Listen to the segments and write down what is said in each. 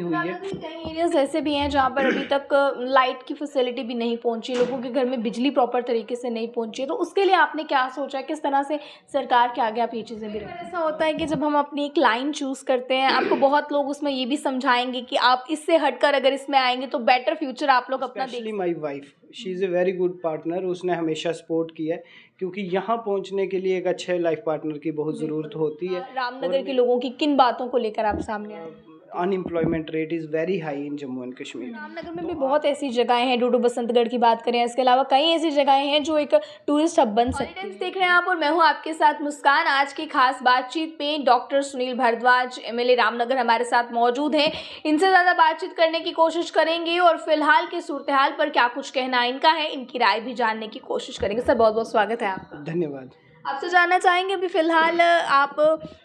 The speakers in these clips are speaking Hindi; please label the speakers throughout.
Speaker 1: हुई है।
Speaker 2: कई एरियाज ऐसे भी हैं जहाँ पर अभी तक लाइट की फैसिलिटी भी नहीं पहुंची, लोगों के घर में बिजली प्रॉपर तरीके से नहीं पहुंची है, तो उसके लिए आपने क्या सोचा है, किस तरह से सरकार के आगे आप ये चीज़ें भी रखें? ऐसा होता है कि जब हम अपनी एक लाइन चूज़ करते हैं, आपको बहुत लोग उसमें ये भी समझाएंगे कि आप इससे हटकर अगर इसमें आएंगे तो बेटर फ्यूचर आप लोग अपना देख
Speaker 1: specially my wife, she is a very good partner. उसने हमेशा सपोर्ट किया है, क्योंकि यहाँ पहुँचने के लिए एक अच्छे लाइफ पार्टनर की बहुत ज़रूरत होती है।
Speaker 2: रामनगर के लोगों की किन बातों को लेकर आप सामने आए?
Speaker 1: Unemployment rate is very high in Jammu and Kashmir.
Speaker 2: Ramnagar में भी बहुत ऐसी जगहें हैं, डूडू बसंतगढ़ की बात करें, इसके अलावा कई ऐसी जगहें हैं जो एक टूरिस्ट हब बन सकती है। देख रहे हैं आप और मैं हूं आपके साथ मुस्कान। आज की खास बातचीत में डॉक्टर सुनील भारद्वाज एमएलए रामनगर हमारे साथ मौजूद हैं। इनसे ज़्यादा बातचीत करने की कोशिश करेंगे और फिलहाल की सूरत हाल पर क्या कुछ कहना इनका है, इनकी राय भी जानने की कोशिश करेंगे। सर, बहुत बहुत स्वागत है आपका।
Speaker 1: धन्यवाद।
Speaker 2: आपसे जानना चाहेंगे, अभी फ़िलहाल आप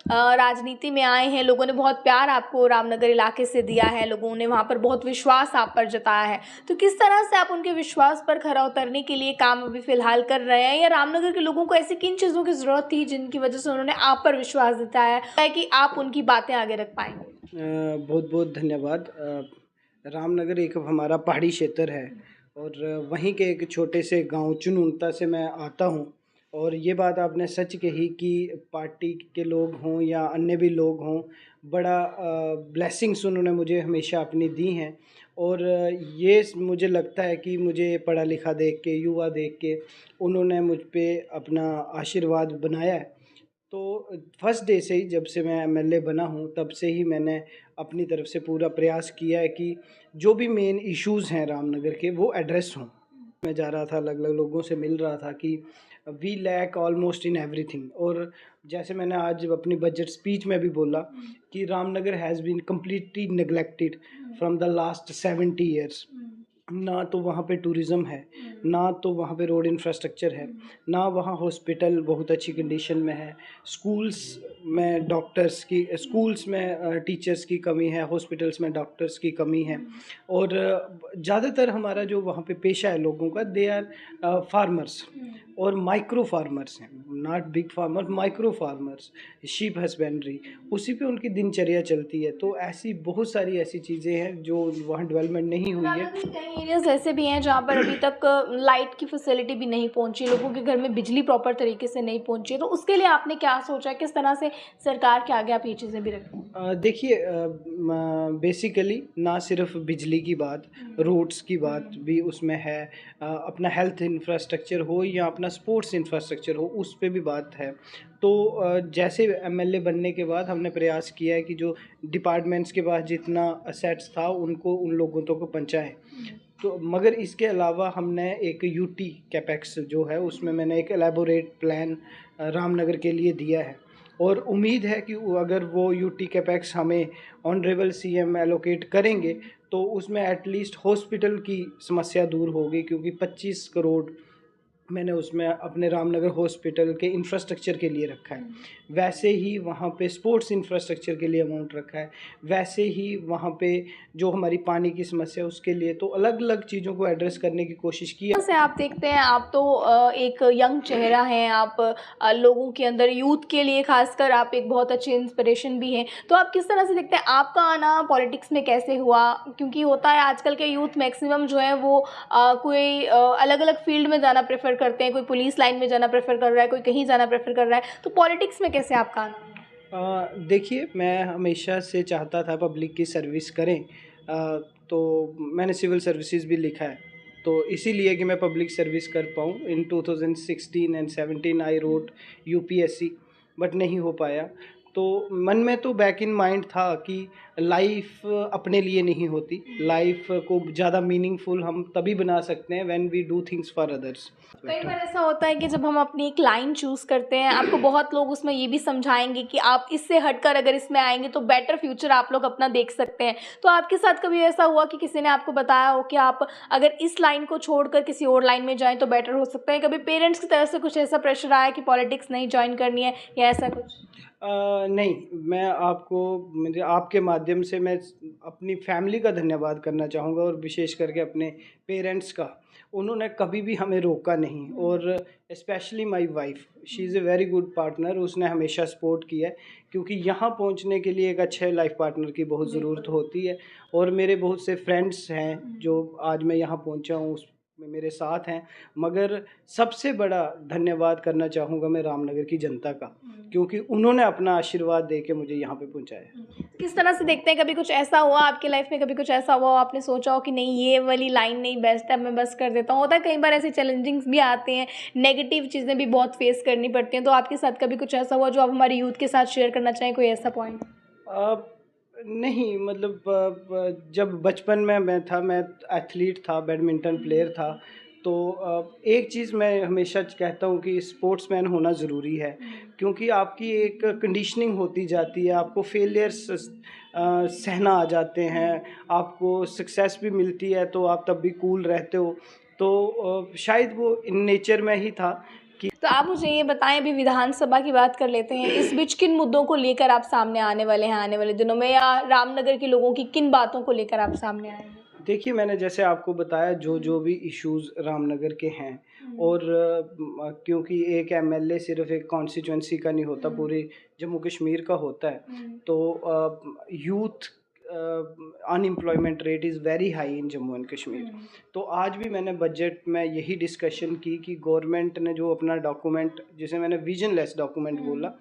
Speaker 2: राजनीति में आए हैं, लोगों ने बहुत प्यार आपको रामनगर इलाके से दिया है, लोगों ने वहाँ पर बहुत विश्वास आप पर जताया है, तो किस तरह से आप उनके विश्वास पर खरा उतरने के लिए काम अभी फ़िलहाल कर रहे हैं, या रामनगर के लोगों को ऐसी किन चीज़ों की ज़रूरत थी जिनकी वजह से उन्होंने आप पर विश्वास जताया है कि आप उनकी बातें आगे रख पाएंगे?
Speaker 1: बहुत बहुत धन्यवाद। रामनगर एक हमारा पहाड़ी क्षेत्र है और वहीं के एक छोटे से गांव चुनूनता से मैं आता हूं। और ये बात आपने सच कही कि पार्टी के लोग हों या अन्य भी लोग हों, बड़ा ब्लेसिंग्स उन्होंने मुझे हमेशा अपनी दी हैं। और ये मुझे लगता है कि मुझे पढ़ा लिखा देख के, युवा देख के उन्होंने मुझ पे अपना आशीर्वाद बनाया है। तो फर्स्ट डे से ही, जब से मैं एमएलए बना हूँ, तब से ही मैंने अपनी तरफ से पूरा प्रयास किया है कि जो भी मेन इश्यूज़ हैं रामनगर के, वो एड्रेस हों। मैं जा रहा था, अलग अलग लोगों से मिल रहा था कि we lack almost in everything. और जैसे मैंने आज अपनी बजट स्पीच में भी बोला कि Ramnagar has been completely neglected from the last 70 years. ना तो वहाँ पे टूरिज़्म है, ना तो वहाँ पे रोड इंफ्रास्ट्रक्चर है, ना वहाँ हॉस्पिटल बहुत अच्छी कंडीशन में है, स्कूल्स में टीचर्स की कमी है, हॉस्पिटल्स में डॉक्टर्स की कमी है। और ज़्यादातर हमारा जो वहाँ पे पेशा है लोगों का, दे आर फार्मर्स और माइक्रो फार्मर्स हैं, not big farmer, micro farmers, sheep husbandry, उसी पे उनकी दिनचर्या चलती है। तो ऐसी बहुत सारी ऐसी चीज़ें हैं जो वहाँ डेवलपमेंट नहीं हुई है।
Speaker 2: कई एरियाज ऐसे भी हैं जहाँ पर अभी तक लाइट की फैसिलिटी भी नहीं पहुंची, लोगों के घर में बिजली प्रॉपर तरीके से नहीं पहुंची है, तो उसके लिए आपने क्या सोचा है, किस तरह से सरकार के आगे आप ये चीज़ें भी रखें?
Speaker 1: देखिए, बेसिकली ना सिर्फ बिजली की बात, रोड्स की बात भी उसमें है। अपना हेल्थ इंफ्रास्ट्रक्चर हो या अपना स्पोर्ट्स इंफ्रास्ट्रक्चर हो, उस पे भी बात है। तो जैसे एमएलए बनने के बाद हमने प्रयास किया है कि जो डिपार्टमेंट्स के पास जितना असेट्स था उनको उन लोगों तक को पहुँचाएँ। तो मगर इसके अलावा हमने एक यूटी कैपेक्स जो है, उसमें मैंने एक एलैबोरेट प्लान रामनगर के लिए दिया है। और उम्मीद है कि अगर वो यूटी कैपेक्स हमें ऑनरेबल सीएम एलोकेट करेंगे तो उसमें एटलीस्ट हॉस्पिटल की समस्या दूर होगी, क्योंकि 25 करोड़ मैंने उसमें अपने रामनगर हॉस्पिटल के इंफ्रास्ट्रक्चर के लिए रखा है। वैसे ही वहाँ पे स्पोर्ट्स इंफ्रास्ट्रक्चर के लिए अमाउंट रखा है, वैसे ही वहाँ पे जो हमारी पानी की समस्या है उसके लिए, तो अलग अलग चीज़ों को एड्रेस करने की कोशिश की है।
Speaker 2: से आप देखते हैं, आप तो एक यंग चेहरा हैं, आप लोगों के अंदर यूथ के लिए खासकर आप एक बहुत अच्छे इंस्पिरेशन भी हैं, तो आप किस तरह से देखते हैं आपका आना पॉलिटिक्स में कैसे हुआ? क्योंकि होता है आजकल के यूथ मैक्सिमम जो है वो कोई अलग अलग फील्ड में जाना प्रेफर करते हैं, कोई पुलिस लाइन में जाना प्रेफर कर रहा है, कोई कहीं जाना प्रेफर कर रहा है, तो पॉलिटिक्स में कैसे आपका आना?
Speaker 1: देखिए, मैं हमेशा से चाहता था पब्लिक की सर्विस करें। तो मैंने सिविल सर्विसेज भी लिखा है, तो इसीलिए कि मैं पब्लिक सर्विस कर पाऊँ। इन 2016 and 17 I wrote UPSC, but नहीं हो पाया। तो मन में तो बैक इन माइंड था कि लाइफ अपने लिए नहीं होती, लाइफ को ज़्यादा मीनिंगफुल हम तभी बना सकते हैं when we do things for others.
Speaker 2: कई बार ऐसा होता है कि जब हम अपनी एक लाइन चूज़ करते हैं, आपको बहुत लोग उसमें ये भी समझाएंगे कि आप इससे हटकर अगर इसमें आएंगे तो बेटर फ्यूचर आप लोग अपना देख सकते हैं, तो आपके साथ कभी ऐसा हुआ कि किसी ने आपको बताया हो कि आप अगर इस लाइन को छोड़कर किसी और लाइन में जाएं तो बेटर हो सकता है? कभी पेरेंट्स की तरफ से कुछ ऐसा प्रेशर आया कि पॉलिटिक्स नहीं ज्वाइन करनी है या ऐसा कुछ?
Speaker 1: नहीं, मैं आपको मुझे आपके माध्यम माध्यम से मैं अपनी फैमिली का धन्यवाद करना चाहूँगा और विशेष करके अपने पेरेंट्स का। उन्होंने कभी भी हमें रोका नहीं, और specially my wife, she is a very good partner. उसने हमेशा सपोर्ट किया है, क्योंकि यहाँ पहुँचने के लिए एक अच्छे लाइफ पार्टनर की बहुत ज़रूरत होती है। और मेरे बहुत से फ्रेंड्स हैं जो आज मैं यहाँ पहुँचा हूँ उसमें मेरे साथ हैं, मगर सबसे बड़ा धन्यवाद करना चाहूँगा मैं रामनगर की जनता का, क्योंकि उन्होंने अपना आशीर्वाद दे के मुझे यहाँ पे पहुँचाया।
Speaker 2: किस तरह से देखते हैं, कभी कुछ ऐसा हुआ आपकी लाइफ में, कभी कुछ ऐसा हुआ हो आपने सोचा हो कि नहीं ये वाली लाइन नहीं बेस्ट है, मैं बस कर देता हूँ? होता है कई बार ऐसे चैलेंजिंग्स भी आते हैं, नेगेटिव चीज़ें भी बहुत फेस करनी पड़ती हैं, तो आपके साथ कभी कुछ ऐसा हुआ जो आप हमारे यूथ के साथ शेयर करना चाहें, कोई ऐसा पॉइंट?
Speaker 1: नहीं, मतलब जब बचपन में मैं एथलीट था, बैडमिंटन प्लेयर था। तो एक चीज़ मैं हमेशा कहता हूँ कि स्पोर्ट्समैन होना ज़रूरी है, क्योंकि आपकी एक कंडीशनिंग होती जाती है, आपको फेलियर्स सहना आ जाते हैं, आपको सक्सेस भी मिलती है तो आप तब भी कूल रहते हो। तो शायद वो इन नेचर में ही था कि
Speaker 2: तो आप मुझे ये बताएं, अभी विधानसभा की बात कर लेते हैं, इस बीच किन मुद्दों को लेकर आप सामने आने वाले हैं आने वाले दिनों में, या रामनगर के लोगों की किन बातों को लेकर आप सामने आएंगे?
Speaker 1: देखिए, मैंने जैसे आपको बताया जो भी इश्यूज़ रामनगर के हैं, और क्योंकि एक एमएलए सिर्फ एक कॉन्स्टिट्यूंसी का नहीं होता, पूरे जम्मू कश्मीर का होता है। तो youth unemployment rate is very high in Jammu and Kashmir. तो आज भी मैंने बजट में यही डिस्कशन की कि गवर्नमेंट ने जो अपना डॉक्यूमेंट, जिसे मैंने विजनलेस डॉक्यूमेंट बोला,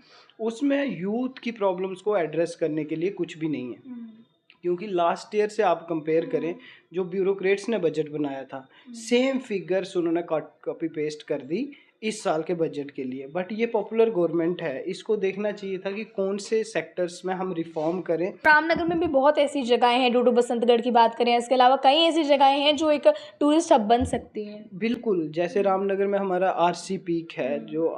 Speaker 1: उसमें यूथ की प्रॉब्लम्स को एड्रेस करने के लिए कुछ भी नहीं है। क्योंकि लास्ट ईयर से आप कंपेयर करें, जो ब्यूरोक्रेट्स ने बजट बनाया था, सेम फिगर्स उन्होंने कॉपी पेस्ट कर दी इस साल के बजट के लिए। बट ये पॉपुलर गवर्नमेंट है, इसको देखना चाहिए था कि कौन से सेक्टर्स में हम रिफॉर्म करें।
Speaker 2: रामनगर में भी बहुत ऐसी जगहें हैं, डूडू बसंतगढ़ की बात करें, इसके अलावा कई ऐसी जगहें हैं जो एक टूरिस्ट हब बन सकती हैं।
Speaker 1: बिल्कुल, जैसे रामनगर में हमारा आरसी पीक है, जो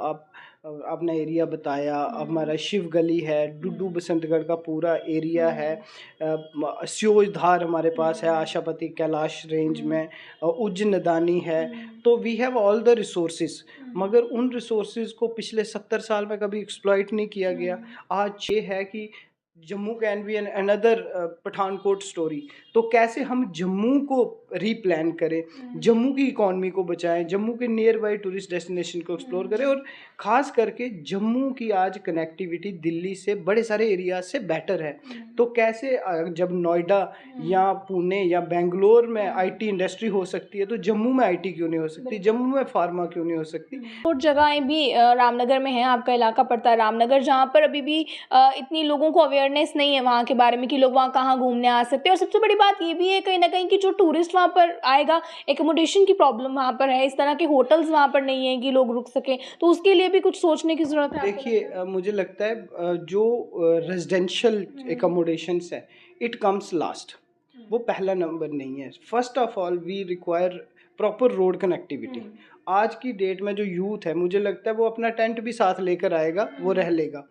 Speaker 1: आपने एरिया बताया, हमारा शिव गली है, डूडू बसंतगढ़ का पूरा एरिया है, स्योजधार हमारे पास है, आशापति कैलाश रेंज में, उज्ज नदानी है। तो we have all the resources, मगर उन रिसोर्सेज को पिछले 70 साल में कभी एक्सप्लॉइट नहीं किया गया। आज ये है कि Jammu can be an another Pathankot story. तो कैसे हम जम्मू को रीप्लान करें, जम्मू की इकॉनमी को बचाएं, जम्मू के नियर बाई टूरिस्ट डेस्टिनेशन को एक्सप्लोर करें, और ख़ास करके जम्मू की आज कनेक्टिविटी दिल्ली से बड़े सारे एरिया से बेटर है। तो कैसे जब नोएडा या पुणे या बेंगलोर में आईटी इंडस्ट्री हो सकती है, तो जम्मू में आईटी क्यों नहीं हो सकती, जम्मू में फार्मा क्यों नहीं हो सकती।
Speaker 2: और जगहें भी रामनगर में हैं, आपका इलाका पड़ता है रामनगर, जहाँ पर अभी भी इतनी लोगों को अवेयरनेस नहीं है वहाँ के बारे में कि लोग वहाँ कहाँ घूमने आ सकते हैं। और सबसे बड़ी बात ये भी है कहीं ना कहीं कि जो टूरिस्ट वहाँ पर आएगा, एकोमोडेशन की प्रॉब्लम वहाँ पर है, इस तरह के होटल्स वहाँ पर नहीं है कि लोग रुक सकें, तो उसके लिए भी कुछ सोचने की ज़रूरत है।
Speaker 1: देखिए, मुझे लगता है जो रेजिडेंशियल एकोमोडेशंस है, इट कम्स लास्ट, वो पहला नंबर नहीं है। First of all we require proper road connectivity. आज की डेट में जो यूथ है, मुझे लगता है वो अपना टेंट भी साथ लेकर आएगा, वो रह लेगा,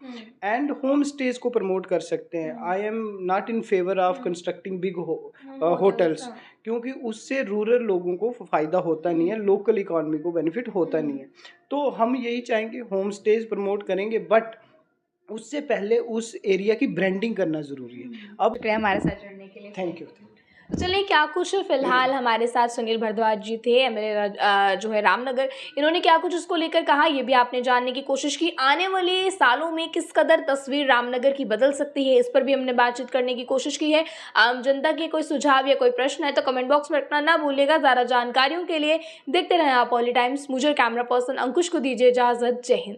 Speaker 1: एंड होम स्टेज को प्रमोट कर सकते हैं। I am not in favour of constructing big hotels, क्योंकि उससे रूरल लोगों को फ़ायदा होता नहीं है, लोकल इकॉनमी को बेनिफिट होता नहीं है। तो हम यही चाहेंगे, होम स्टेज प्रमोट करेंगे, बट उससे पहले उस एरिया की ब्रांडिंग करना ज़रूरी है। अब
Speaker 2: हमारे साथ जुड़ने के लिए
Speaker 1: थैंक यू।
Speaker 2: तो चलिए, क्या कुछ फिलहाल हमारे साथ सुनील भारद्वाज जी थे, एमएलए जो है रामनगर, इन्होंने क्या कुछ उसको लेकर कहा, ये भी आपने जानने की कोशिश की। आने वाले सालों में किस कदर तस्वीर रामनगर की बदल सकती है, इस पर भी हमने बातचीत करने की कोशिश की है। आम जनता के कोई सुझाव या कोई प्रश्न है तो कमेंट बॉक्स में रखना ना भूलिएगा। ज़्यादा जानकारियों के लिए देखते रहें आप पॉली टाइम्स। मुझे कैमरा पर्सन अंकुश को दीजिए इजाज़त। जय हिंद।